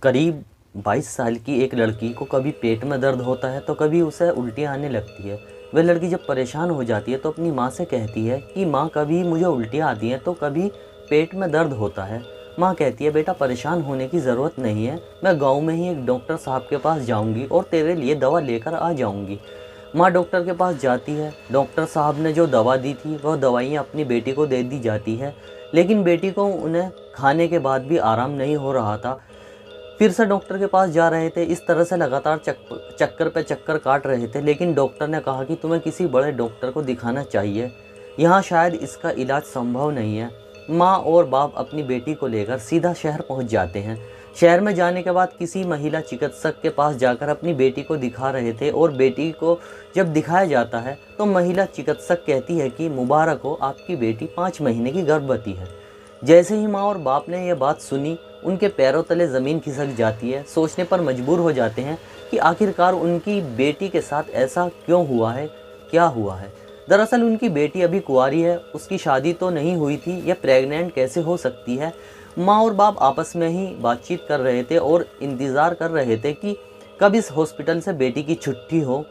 करीब 22 साल की एक लड़की को कभी पेट में दर्द होता है तो कभी उसे उल्टियाँ आने लगती है। वह लड़की जब परेशान हो जाती है तो अपनी माँ से कहती है कि माँ, कभी मुझे उल्टियाँ आती हैं तो कभी पेट में दर्द होता है। माँ कहती है, बेटा परेशान होने की ज़रूरत नहीं है, मैं गाँव में ही एक डॉक्टर साहब के पास जाऊँगी और तेरे लिए दवा लेकर आ जाऊँगी। माँ डॉक्टर के पास जाती है। डॉक्टर साहब ने जो दवा दी थी वह दवाइयाँ अपनी बेटी को दे दी जाती है, लेकिन बेटी को उन्हें खाने के बाद भी आराम नहीं हो रहा था। फिर से डॉक्टर के पास जा रहे थे। इस तरह से लगातार चक्कर पे चक्कर काट रहे थे, लेकिन डॉक्टर ने कहा कि तुम्हें किसी बड़े डॉक्टर को दिखाना चाहिए, यहाँ शायद इसका इलाज संभव नहीं है। माँ और बाप अपनी बेटी को लेकर सीधा शहर पहुँच जाते हैं। शहर में जाने के बाद किसी महिला चिकित्सक के पास जाकर अपनी बेटी को दिखा रहे थे, और बेटी को जब दिखाया जाता है तो महिला चिकित्सक कहती है कि मुबारक हो, आपकी बेटी 5 महीने की गर्भवती है। जैसे ही माँ और बाप ने यह बात सुनी, उनके पैरों तले ज़मीन खिसक जाती है। सोचने पर मजबूर हो जाते हैं कि आखिरकार उनकी बेटी के साथ ऐसा क्यों हुआ है, क्या हुआ है। दरअसल उनकी बेटी अभी कुंवारी है, उसकी शादी तो नहीं हुई थी, यह प्रेग्नेंट कैसे हो सकती है। माँ और बाप आपस में ही बातचीत कर रहे थे और इंतज़ार कर रहे थे कि कब इस हॉस्पिटल से बेटी की छुट्टी हो।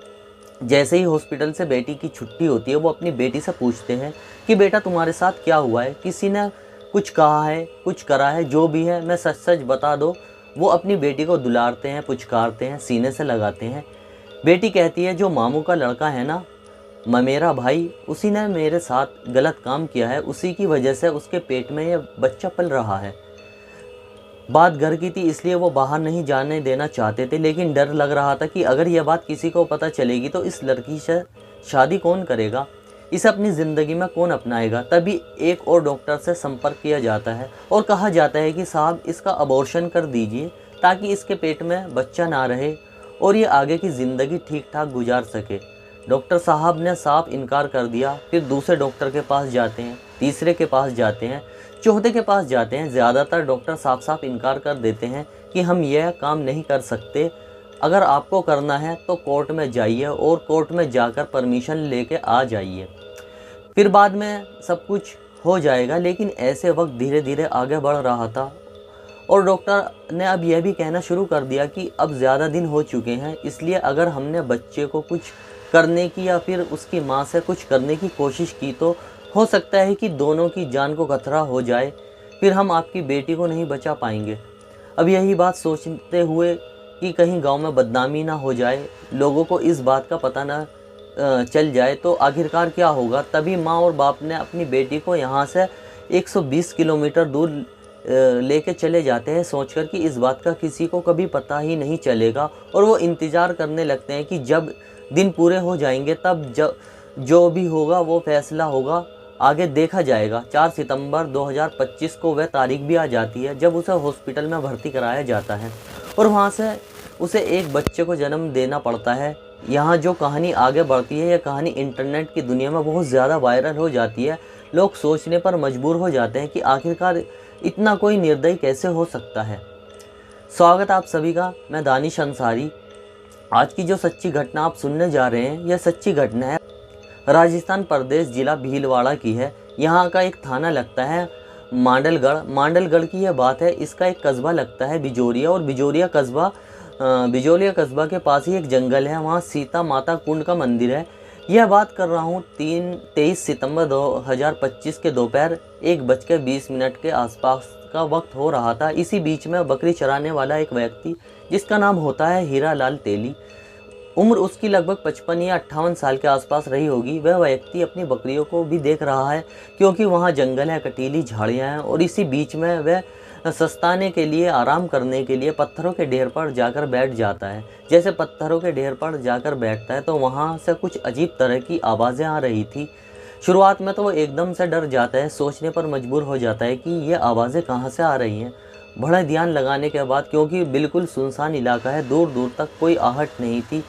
जैसे ही हॉस्पिटल से बेटी की छुट्टी होती है, वो अपनी बेटी से पूछते हैं कि बेटा तुम्हारे साथ क्या हुआ है, किसी ने कुछ कहा है, कुछ करा है, जो भी है मैं सच सच बता दो। वो अपनी बेटी को दुलारते हैं, पुचकारते हैं, सीने से लगाते हैं। बेटी कहती है, जो मामू का लड़का है ना, मेरा भाई, उसी ने मेरे साथ गलत काम किया है, उसी की वजह से उसके पेट में ये बच्चा पल रहा है। बात घर की थी, इसलिए वो बाहर नहीं जाने देना चाहते थे, लेकिन डर लग रहा था कि अगर यह बात किसी को पता चलेगी तो इस लड़की से शादी कौन करेगा, इसे अपनी ज़िंदगी में कौन अपनाएगा। तभी एक और डॉक्टर से संपर्क किया जाता है और कहा जाता है कि साहब, इसका अबॉर्शन कर दीजिए ताकि इसके पेट में बच्चा ना रहे और ये आगे की ज़िंदगी ठीक ठाक गुजार सके। डॉक्टर साहब ने साफ इनकार कर दिया। फिर दूसरे डॉक्टर के पास जाते हैं, तीसरे के पास जाते हैं, चौथे के पास जाते हैं। ज़्यादातर डॉक्टर साफ साफ इनकार कर देते हैं कि हम यह काम नहीं कर सकते, अगर आपको करना है तो कोर्ट में जाइए और कोर्ट में जाकर परमिशन लेके आ जाइए, फिर बाद में सब कुछ हो जाएगा। लेकिन ऐसे वक्त धीरे धीरे आगे बढ़ रहा था और डॉक्टर ने अब यह भी कहना शुरू कर दिया कि अब ज़्यादा दिन हो चुके हैं, इसलिए अगर हमने बच्चे को कुछ करने की या फिर उसकी माँ से कुछ करने की कोशिश की तो हो सकता है कि दोनों की जान को खतरा हो जाए, फिर हम आपकी बेटी को नहीं बचा पाएंगे। अब यही बात सोचते हुए कि कहीं गांव में बदनामी ना हो जाए, लोगों को इस बात का पता ना चल जाए तो आखिरकार क्या होगा, तभी माँ और बाप ने अपनी बेटी को यहाँ से 120 किलोमीटर दूर लेके चले जाते हैं, सोचकर कि इस बात का किसी को कभी पता ही नहीं चलेगा। और वो इंतज़ार करने लगते हैं कि जब दिन पूरे हो जाएंगे तब जो भी होगा वो फैसला होगा, आगे देखा जाएगा। 4 सितंबर 2025 को वह तारीख भी आ जाती है जब उसे हॉस्पिटल में भर्ती कराया जाता है और वहाँ से उसे एक बच्चे को जन्म देना पड़ता है। यहाँ जो कहानी आगे बढ़ती है, यह कहानी इंटरनेट की दुनिया में बहुत ज़्यादा वायरल हो जाती है। लोग सोचने पर मजबूर हो जाते हैं कि आखिरकार इतना कोई निर्दयी कैसे हो सकता है। स्वागत आप सभी का, मैं दानिश अंसारी। आज की जो सच्ची घटना आप सुनने जा रहे हैं, यह सच्ची घटना है, राजस्थान प्रदेश जिला भीलवाड़ा की है। यहाँ का एक थाना लगता है मांडलगढ़ की यह बात है। इसका एक कस्बा लगता है बिजोरिया, और बिजोलिया कस्बा के पास ही एक जंगल है, वहाँ सीता माता कुंड का मंदिर है। यह बात कर रहा हूँ 23 सितंबर 2025 के दोपहर 1:20 के आसपास का वक्त हो रहा था। इसी बीच में बकरी चराने वाला एक व्यक्ति, जिसका नाम होता है हीरा लाल तेली, उम्र उसकी लगभग 55 या 58 साल के आसपास रही होगी, वह व्यक्ति अपनी बकरियों को भी देख रहा है, क्योंकि वहाँ जंगल है, कटीली झाड़ियाँ हैं, और इसी बीच में वह सस्ताने के लिए, आराम करने के लिए पत्थरों के ढेर पर जाकर बैठ जाता है। जैसे पत्थरों के ढेर पर जाकर बैठता है तो वहाँ से कुछ अजीब तरह की आवाज़ें आ रही थी। शुरुआत में तो वो एकदम से डर जाता है, सोचने पर मजबूर हो जाता है कि ये आवाज़ें कहाँ से आ रही हैं। बड़ा ध्यान लगाने के बाद, क्योंकि बिल्कुल सुनसान इलाका है, दूर दूर तक कोई आहट नहीं थी,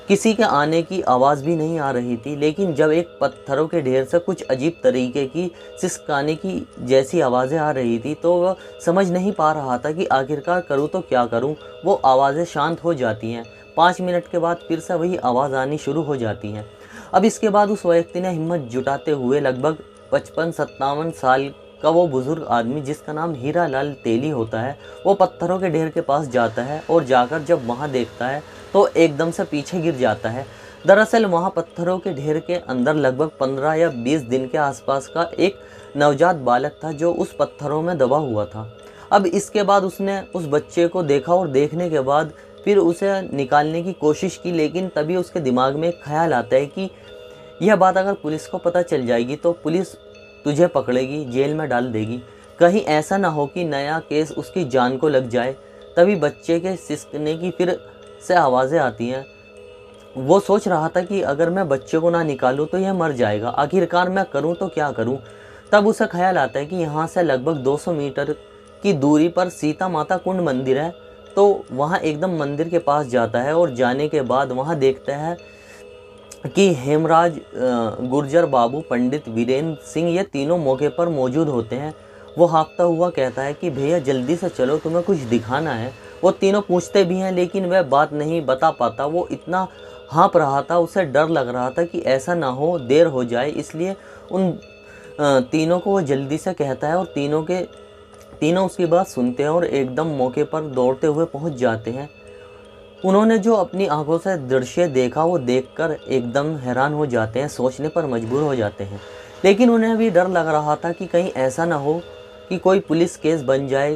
किसी के आने की आवाज़ भी नहीं आ रही थी, लेकिन जब एक पत्थरों के ढेर से कुछ अजीब तरीके की सिसकाने की जैसी आवाज़ें आ रही थी तो वह समझ नहीं पा रहा था कि आखिरकार करूँ तो क्या करूँ। वो आवाज़ें शांत हो जाती हैं। 5 मिनट के बाद फिर से वही आवाज़ आनी शुरू हो जाती हैं। अब इसके बाद उस व्यक्ति ने हिम्मत जुटाते हुए लगभग 55-57 साल का वो बुज़ुर्ग आदमी जिसका नाम हीरा लाल तेली होता है, वो पत्थरों के ढेर के पास जाता है और जाकर जब वहाँ देखता है तो एकदम से पीछे गिर जाता है। दरअसल वहाँ पत्थरों के ढेर के अंदर लगभग 15 या 20 दिन के आसपास का एक नवजात बालक था जो उस पत्थरों में दबा हुआ था। अब इसके बाद उसने उस बच्चे को देखा और देखने के बाद फिर उसे निकालने की कोशिश की, लेकिन तभी उसके दिमाग में एक ख्याल आता है कि यह बात अगर पुलिस को पता चल जाएगी तो पुलिस तुझे पकड़ेगी, जेल में डाल देगी। कहीं ऐसा ना हो कि नया केस उसकी जान को लग जाए। तभी बच्चे के सिसकने की फिर से आवाज़ें आती हैं। वो सोच रहा था कि अगर मैं बच्चे को ना निकालूं तो यह मर जाएगा, आखिरकार मैं करूं तो क्या करूं। तब उसे ख्याल आता है कि यहाँ से लगभग 200 मीटर की दूरी पर सीता माता कुंड मंदिर है। तो वहाँ एकदम मंदिर के पास जाता है और जाने के बाद वहाँ देखता है कि हेमराज, गुर्जर, बाबू, पंडित वीरेंद्र सिंह ये तीनों मौके पर मौजूद होते हैं। वो हाँफता हुआ कहता है कि भैया जल्दी से चलो, तुम्हें कुछ दिखाना है। वो तीनों पूछते भी हैं लेकिन वह बात नहीं बता पाता। वो इतना हाँफ रहा था, उसे डर लग रहा था कि ऐसा ना हो देर हो जाए, इसलिए उन तीनों को वो जल्दी से कहता है और तीनों उसकी बात सुनते हैं और एकदम मौके पर दौड़ते हुए पहुंच जाते हैं। उन्होंने जो अपनी आंखों से दृश्य देखा वो देखकर एकदम हैरान हो जाते हैं, सोचने पर मजबूर हो जाते हैं। लेकिन उन्हें भी डर लग रहा था कि कहीं ऐसा ना हो कि कोई पुलिस केस बन जाए।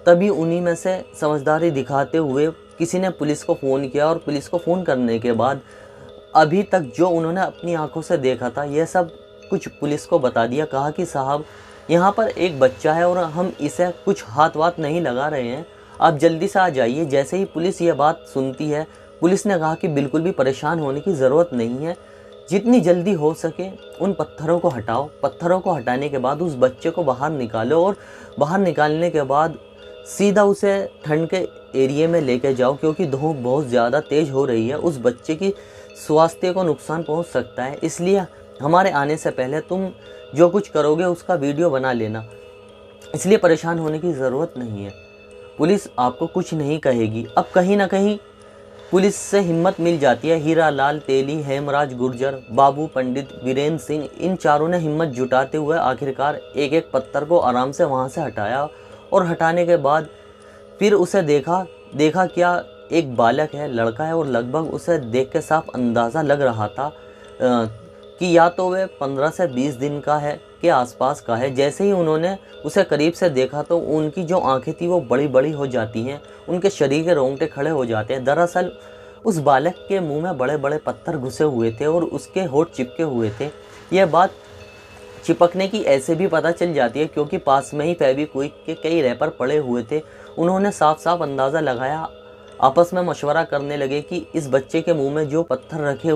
तभी उन्हीं में से समझदारी दिखाते हुए किसी ने पुलिस को फ़ोन किया और पुलिस को फ़ोन करने के बाद अभी तक जो उन्होंने अपनी आंखों से देखा था यह सब कुछ पुलिस को बता दिया। कहा कि साहब यहाँ पर एक बच्चा है और हम इसे कुछ हाथ वाथ नहीं लगा रहे हैं, आप जल्दी से आ जाइए। जैसे ही पुलिस ये बात सुनती है, पुलिस ने कहा कि बिल्कुल भी परेशान होने की ज़रूरत नहीं है, जितनी जल्दी हो सके उन पत्थरों को हटाओ। पत्थरों को हटाने के बाद उस बच्चे को बाहर निकालो और बाहर निकालने के बाद सीधा उसे ठंड के एरिए में लेके जाओ, क्योंकि धूप बहुत ज़्यादा तेज़ हो रही है, उस बच्चे की स्वास्थ्य को नुकसान पहुंच सकता है। इसलिए हमारे आने से पहले तुम जो कुछ करोगे उसका वीडियो बना लेना, इसलिए परेशान होने की ज़रूरत नहीं है। पुलिस आपको कुछ नहीं कहेगी। अब कहीं ना कहीं पुलिस से हिम्मत मिल जाती है। हीरा लाल तेली, हेमराज गुर्जर, बाबू, पंडित वीरेंद्र सिंह, इन चारों ने हिम्मत जुटाते हुए आखिरकार एक एक पत्थर को आराम से वहाँ से हटाया और हटाने के बाद फिर उसे देखा क्या एक बालक है, लड़का है, और लगभग उसे देख के साफ अंदाज़ा लग रहा था कि या तो वह 15 से 20 दिन का है के आसपास का है। जैसे ही उन्होंने उसे करीब से देखा तो उनकी जो आंखें थी वो बड़ी बड़ी हो जाती हैं, उनके शरीर के रोंगटे खड़े हो जाते हैं। दरअसल उस बालक के मुंह में बड़े बड़े पत्थर घुसे हुए थे और उसके होंठ चिपके हुए थे। यह बात चिपकने की ऐसे भी पता चल जाती है क्योंकि पास में ही फेविक्विक के कई रैपर पड़े हुए थे। उन्होंने साफ साफ अंदाज़ा लगाया, आपस में मशवरा करने लगे कि इस बच्चे के मुंह में जो पत्थर रखे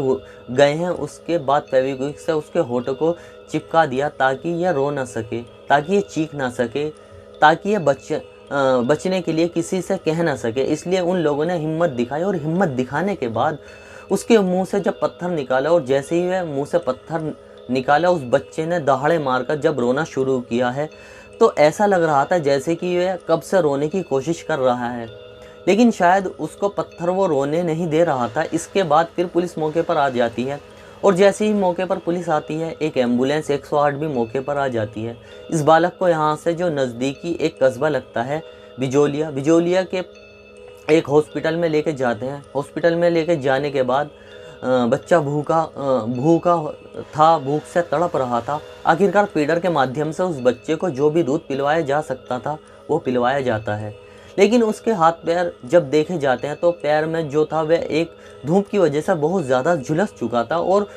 गए हैं उसके बाद फेविक्विक से उसके होंठ को चिपका दिया ताकि यह रो ना सके, ताकि ये चीख ना सके, ताकि ये बचने के लिए किसी से कह ना सके। इसलिए उन लोगों ने हिम्मत दिखाई और हिम्मत दिखाने के बाद उसके मुंह से जब पत्थर निकाला और जैसे ही वह मुंह से पत्थर निकाला उस बच्चे ने दहाड़े मारकर जब रोना शुरू किया है तो ऐसा लग रहा था जैसे कि वह कब से रोने की कोशिश कर रहा है, लेकिन शायद उसको पत्थर वो रोने नहीं दे रहा था। इसके बाद फिर पुलिस मौके पर आ जाती है और जैसे ही मौके पर पुलिस आती है एक एम्बुलेंस 108 भी मौके पर आ जाती है। इस बालक को यहाँ से जो नज़दीकी एक कस्बा लगता है बिजोलिया के एक हॉस्पिटल में लेके जाते हैं। हॉस्पिटल में लेके जाने के बाद बच्चा भूखा था, भूख से तड़प रहा था। आखिरकार फीडर के माध्यम से उस बच्चे को जो भी दूध पिलवाया जा सकता था वो पिलवाया जाता है, लेकिन उसके हाथ पैर जब देखे जाते हैं तो पैर में जो था वह एक धूप की वजह से बहुत ज़्यादा झुलस चुका था और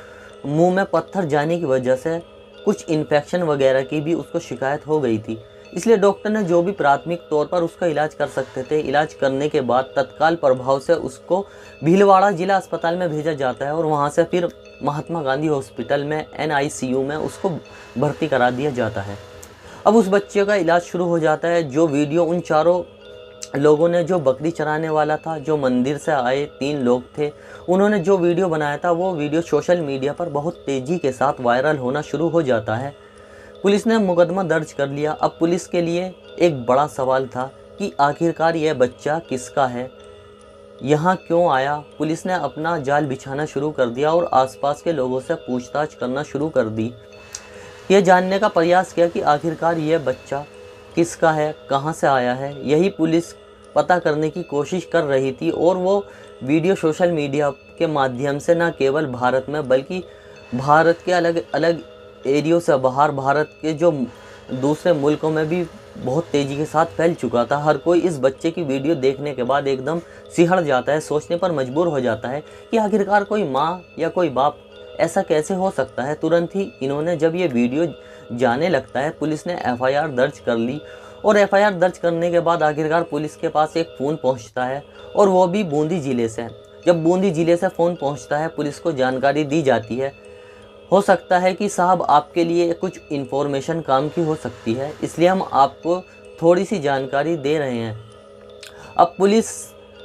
मुंह में पत्थर जाने की वजह से कुछ इन्फेक्शन वगैरह की भी उसको शिकायत हो गई थी। इसलिए डॉक्टर ने जो भी प्राथमिक तौर पर उसका इलाज कर सकते थे, इलाज करने के बाद तत्काल प्रभाव से उसको भीलवाड़ा जिला अस्पताल में भेजा जाता है और वहाँ से फिर महात्मा गांधी हॉस्पिटल में NICU में उसको भर्ती करा दिया जाता है। अब उस बच्चे का इलाज शुरू हो जाता है। जो वीडियो उन चारों लोगों ने, जो बकरी चराने वाला था, जो मंदिर से आए 3 लोग थे, उन्होंने जो वीडियो बनाया था वो वीडियो सोशल मीडिया पर बहुत तेज़ी के साथ वायरल होना शुरू हो जाता है। पुलिस ने मुकदमा दर्ज कर लिया। अब पुलिस के लिए एक बड़ा सवाल था कि आखिरकार यह बच्चा किसका है, यहाँ क्यों आया। पुलिस ने अपना जाल बिछाना शुरू कर दिया और आसपास के लोगों से पूछताछ करना शुरू कर दी। यह जानने का प्रयास किया कि आखिरकार यह बच्चा किसका है, कहाँ से आया है। यही पुलिस पता करने की कोशिश कर रही थी और वो वीडियो सोशल मीडिया के माध्यम से न केवल भारत में बल्कि भारत के अलग अलग एरियो से बाहर, भारत के जो दूसरे मुल्कों में भी बहुत तेज़ी के साथ फैल चुका था। हर कोई इस बच्चे की वीडियो देखने के बाद एकदम सिहर जाता है, सोचने पर मजबूर हो जाता है कि आखिरकार कोई माँ या कोई बाप ऐसा कैसे हो सकता है। तुरंत ही इन्होंने जब ये वीडियो जाने लगता है, पुलिस ने एफआईआर दर्ज कर ली और एफआईआर दर्ज करने के बाद आखिरकार पुलिस के पास एक फ़ोन पहुंचता है और वो भी बूंदी ज़िले से। जब बूंदी ज़िले से फ़ोन पहुंचता है, पुलिस को जानकारी दी जाती है, हो सकता है कि साहब आपके लिए कुछ इन्फॉर्मेशन काम की हो सकती है, इसलिए हम आपको थोड़ी सी जानकारी दे रहे हैं। अब पुलिस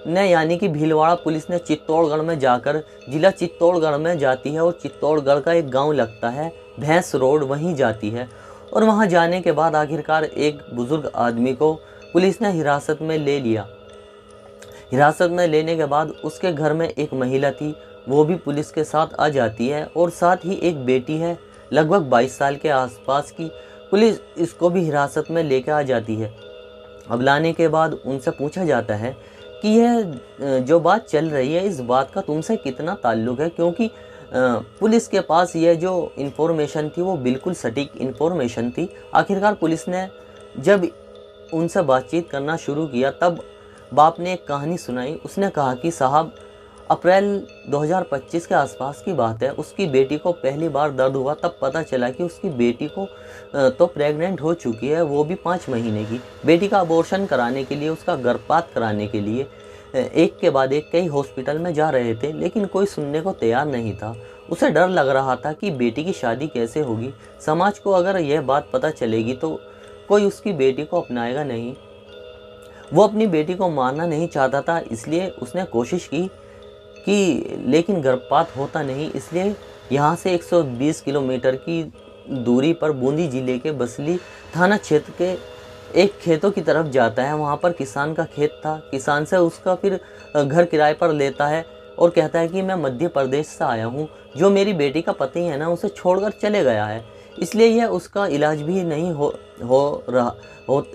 ने यानी कि भीलवाड़ा पुलिस ने चित्तौड़गढ़ में जाकर, जिला चित्तौड़गढ़ में जाती है और चित्तौड़गढ़ का एक गांव लगता है भैंस रोड, वहीं जाती है और वहां जाने के बाद आखिरकार एक बुज़ुर्ग आदमी को पुलिस ने हिरासत में ले लिया। हिरासत में लेने के बाद उसके घर में एक महिला थी, वो भी पुलिस के साथ आ जाती है और साथ ही एक बेटी है लगभग 22 साल के आसपास की। पुलिस इसको भी हिरासत में लेकर आ जाती है। अब लाने के बाद उनसे पूछा जाता है कि यह जो बात चल रही है, इस बात का तुमसे कितना ताल्लुक़ है, क्योंकि पुलिस के पास यह जो इन्फॉर्मेशन थी वो बिल्कुल सटीक इन्फॉर्मेशन थी। आखिरकार पुलिस ने जब उनसे बातचीत करना शुरू किया तब बाप ने एक कहानी सुनाई। उसने कहा कि साहब अप्रैल 2025 के आसपास की बात है, उसकी बेटी को पहली बार दर्द हुआ, तब पता चला कि उसकी बेटी को तो प्रेग्नेंट हो चुकी है, वो भी 5 महीने की। बेटी का अबॉर्शन कराने के लिए, उसका गर्भपात कराने के लिए एक के बाद एक कई हॉस्पिटल में जा रहे थे, लेकिन कोई सुनने को तैयार नहीं था। उसे डर लग रहा था कि बेटी की शादी कैसे होगी, समाज को अगर यह बात पता चलेगी तो कोई उसकी बेटी को अपनाएगा नहीं। वो अपनी बेटी को मारना नहीं चाहता था, इसलिए उसने कोशिश की लेकिन गर्भपात होता नहीं। इसलिए यहाँ से 120 किलोमीटर की दूरी पर बूंदी जिले के बसली थाना क्षेत्र के एक खेतों की तरफ जाता है। वहाँ पर किसान का खेत था। किसान से उसका फिर घर किराए पर लेता है और कहता है कि मैं मध्य प्रदेश से आया हूँ, जो मेरी बेटी का पति है ना, उसे छोड़कर चले गया है, इसलिए यह उसका इलाज भी नहीं हो रहा।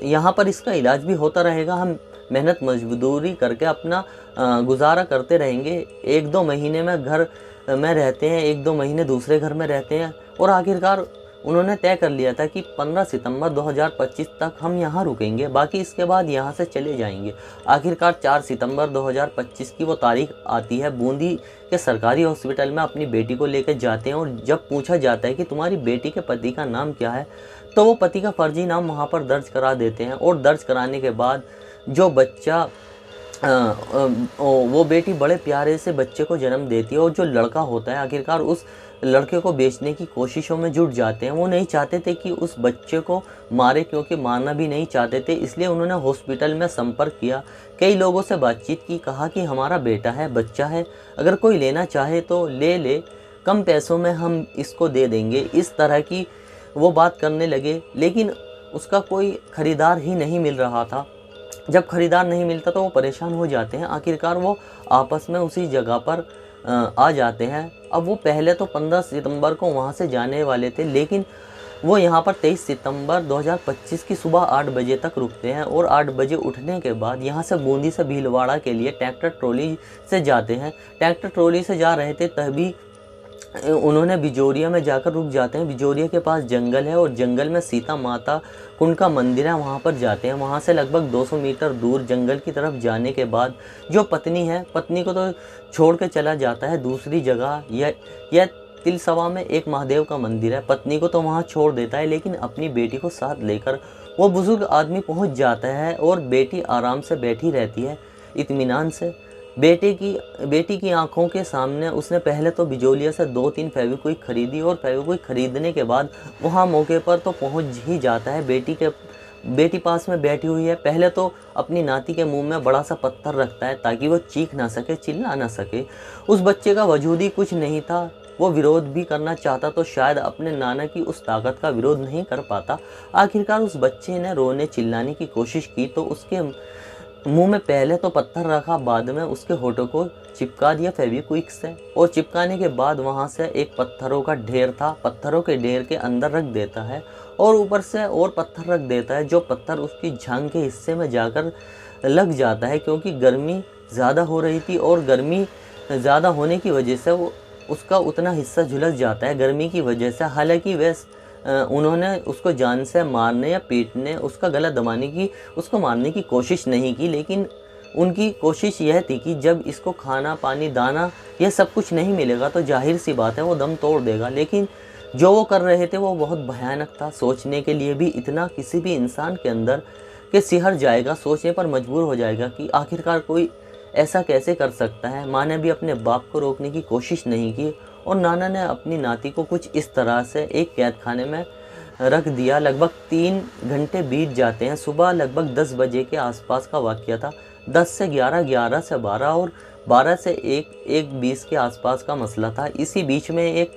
यहाँ पर इसका इलाज भी होता रहेगा, हम मेहनत मजदूरी करके अपना गुजारा करते रहेंगे। 1-2 महीने में घर में रहते हैं, 1-2 महीने दूसरे घर में रहते हैं और आखिरकार उन्होंने तय कर लिया था कि 15 सितंबर 2025 तक हम यहाँ रुकेंगे, बाकी इसके बाद यहाँ से चले जाएंगे। आखिरकार 4 सितंबर 2025 की वो तारीख आती है। बूंदी के सरकारी हॉस्पिटल में अपनी बेटी को लेकर जाते हैं और जब पूछा जाता है कि तुम्हारी बेटी के पति का नाम क्या है, तो वो पति का फर्जी नाम वहाँ पर दर्ज करा देते हैं और दर्ज कराने के बाद जो बच्चा वो बेटी बड़े प्यारे से बच्चे को जन्म देती है और जो लड़का होता है आखिरकार उस लड़के को बेचने की कोशिशों में जुट जाते हैं। वो नहीं चाहते थे कि उस बच्चे को मारे, क्योंकि मारना भी नहीं चाहते थे, इसलिए उन्होंने हॉस्पिटल में संपर्क किया, कई लोगों से बातचीत की, कहा कि हमारा बेटा है, बच्चा है, अगर कोई लेना चाहे तो ले, कम पैसों में हम इसको दे देंगे। इस तरह की वो बात करने लगे, लेकिन उसका कोई ख़रीदार ही नहीं मिल रहा था। जब खरीदार नहीं मिलता तो वो परेशान हो जाते हैं। आखिरकार वो आपस में उसी जगह पर आ जाते हैं। अब वो पहले तो 15 सितंबर को वहाँ से जाने वाले थे, लेकिन वो यहाँ पर 23 सितंबर 2025 की सुबह 8 बजे तक रुकते हैं और 8 बजे उठने के बाद यहाँ से बूंदी से भीलवाड़ा के लिए ट्रैक्टर ट्रॉली से जाते हैं। ट्रैक्टर ट्रॉली से जा रहे थे तभी उन्होंने बिजोरिया में जाकर रुक जाते हैं। बिजोरिया के पास जंगल है और जंगल में सीता माता कुंड का मंदिर है, वहाँ पर जाते हैं। वहाँ से लगभग 200 मीटर दूर जंगल की तरफ जाने के बाद जो पत्नी है, पत्नी को तो छोड़ के चला जाता है दूसरी जगह। यह तिलसवा में एक महादेव का मंदिर है, पत्नी को तो वहाँ छोड़ देता है, लेकिन अपनी बेटी को साथ लेकर वो बुज़ुर्ग आदमी पहुँच जाता है और बेटी आराम से बैठी रहती है इत्मीनान से। बेटी की आंखों के सामने उसने पहले तो बिजोलिया से 2-3 फेविक्विक खरीदी और फेविक्विक खरीदने के बाद वहाँ मौके पर तो पहुँच ही जाता है। बेटी पास में बैठी हुई है। पहले तो अपनी नाती के मुंह में बड़ा सा पत्थर रखता है ताकि वो चीख ना सके, चिल्ला ना सके। उस बच्चे का वजूद ही कुछ नहीं था। वो विरोध भी करना चाहता तो शायद अपने नाना की उस ताकत का विरोध नहीं कर पाता। आखिरकार उस बच्चे ने रोने चिल्लाने की कोशिश की तो उसके मुंह में पहले तो पत्थर रखा, बाद में उसके होठों को चिपका दिया फेविक्विक से, और चिपकाने के बाद वहाँ से एक पत्थरों का ढेर था, पत्थरों के ढेर के अंदर रख देता है और ऊपर से और पत्थर रख देता है, जो पत्थर उसकी जांघ के हिस्से में जाकर लग जाता है, क्योंकि गर्मी ज़्यादा हो रही थी और गर्मी ज़्यादा होने की वजह से वो उसका उतना हिस्सा झुलस जाता है गर्मी की वजह से। हालांकि उन्होंने उसको जान से मारने या पीटने, उसका गला दबाने की, उसको मारने की कोशिश नहीं की, लेकिन उनकी कोशिश यह थी कि जब इसको खाना पानी दाना यह सब कुछ नहीं मिलेगा तो जाहिर सी बात है वो दम तोड़ देगा। लेकिन जो वो कर रहे थे वो बहुत भयानक था, सोचने के लिए भी इतना किसी भी इंसान के अंदर के सिहर जाएगा, सोचने पर मजबूर हो जाएगा कि आखिरकार कोई ऐसा कैसे कर सकता है। माँ ने भी अपने बाप को रोकने की कोशिश नहीं की और नाना ने अपनी नाती को कुछ इस तरह से एक कैद खाने में रख दिया। लगभग 3 घंटे बीत जाते हैं। सुबह लगभग 10 बजे के आसपास का वाक़या था। 10 से 11, 11 से 12 और 12 से 1, 20 के आसपास का मसला था। इसी बीच में एक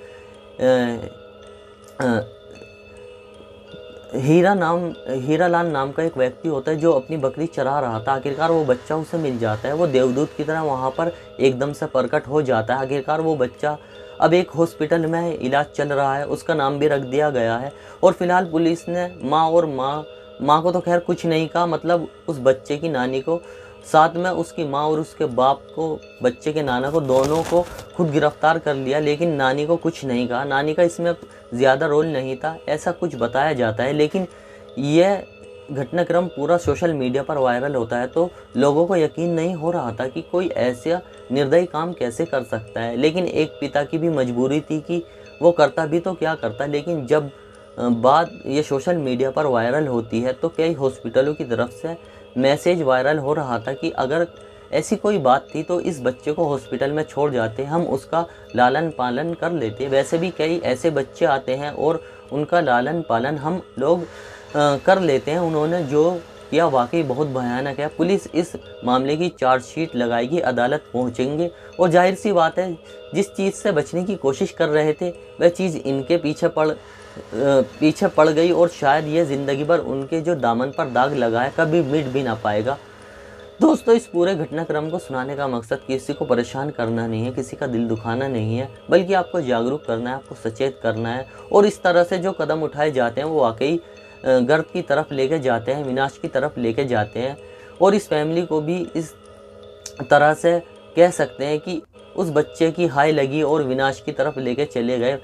हीरालाल नाम का एक व्यक्ति होता है जो अपनी बकरी चरा रहा था। आखिरकार वो बच्चा उसे मिल जाता है। वो देवदूत की तरह वहाँ पर एकदम से प्रकट हो जाता है। आखिरकार वो बच्चा अब एक हॉस्पिटल में इलाज चल रहा है, उसका नाम भी रख दिया गया है। और फिलहाल पुलिस ने माँ को तो खैर कुछ नहीं कहा, मतलब उस बच्चे की नानी को, साथ में उसकी माँ और उसके बाप को, बच्चे के नाना को, दोनों को खुद गिरफ्तार कर लिया, लेकिन नानी को कुछ नहीं कहा। नानी का इसमें ज़्यादा रोल नहीं था, ऐसा कुछ बताया जाता है। लेकिन यह घटनाक्रम पूरा सोशल मीडिया पर वायरल होता है तो लोगों को यकीन नहीं हो रहा था कि कोई ऐसा निर्दयी काम कैसे कर सकता है। लेकिन एक पिता की भी मजबूरी थी कि वो करता भी तो क्या करता। लेकिन जब बात ये सोशल मीडिया पर वायरल होती है तो कई हॉस्पिटलों की तरफ से मैसेज वायरल हो रहा था कि अगर ऐसी कोई बात थी तो इस बच्चे को हॉस्पिटल में छोड़ जाते, हम उसका लालन पालन कर लेते। वैसे भी कई ऐसे बच्चे आते हैं और उनका लालन पालन हम लोग कर लेते हैं। उन्होंने जो किया वाकई बहुत भयानक है। पुलिस इस मामले की चार्जशीट लगाएगी, अदालत पहुंचेंगे और जाहिर सी बात है जिस चीज़ से बचने की कोशिश कर रहे थे वह चीज़ इनके पीछे पड़ गई और शायद ये ज़िंदगी भर उनके जो दामन पर दाग लगा है कभी मिट भी ना पाएगा। दोस्तों, इस पूरे घटनाक्रम को सुनाने का मकसद किसी को परेशान करना नहीं है, किसी का दिल दुखाना नहीं है, बल्कि आपको जागरूक करना है, आपको सचेत करना है। और इस तरह से जो कदम उठाए जाते हैं वो वाकई गर्त की तरफ लेके जाते हैं, विनाश की तरफ लेके जाते हैं। और इस फैमिली को भी इस तरह से कह सकते हैं कि उस बच्चे की हाय लगी और विनाश की तरफ लेके चले गए।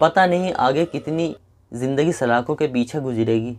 पता नहीं आगे कितनी ज़िंदगी सलाखों के पीछे गुजरेगी।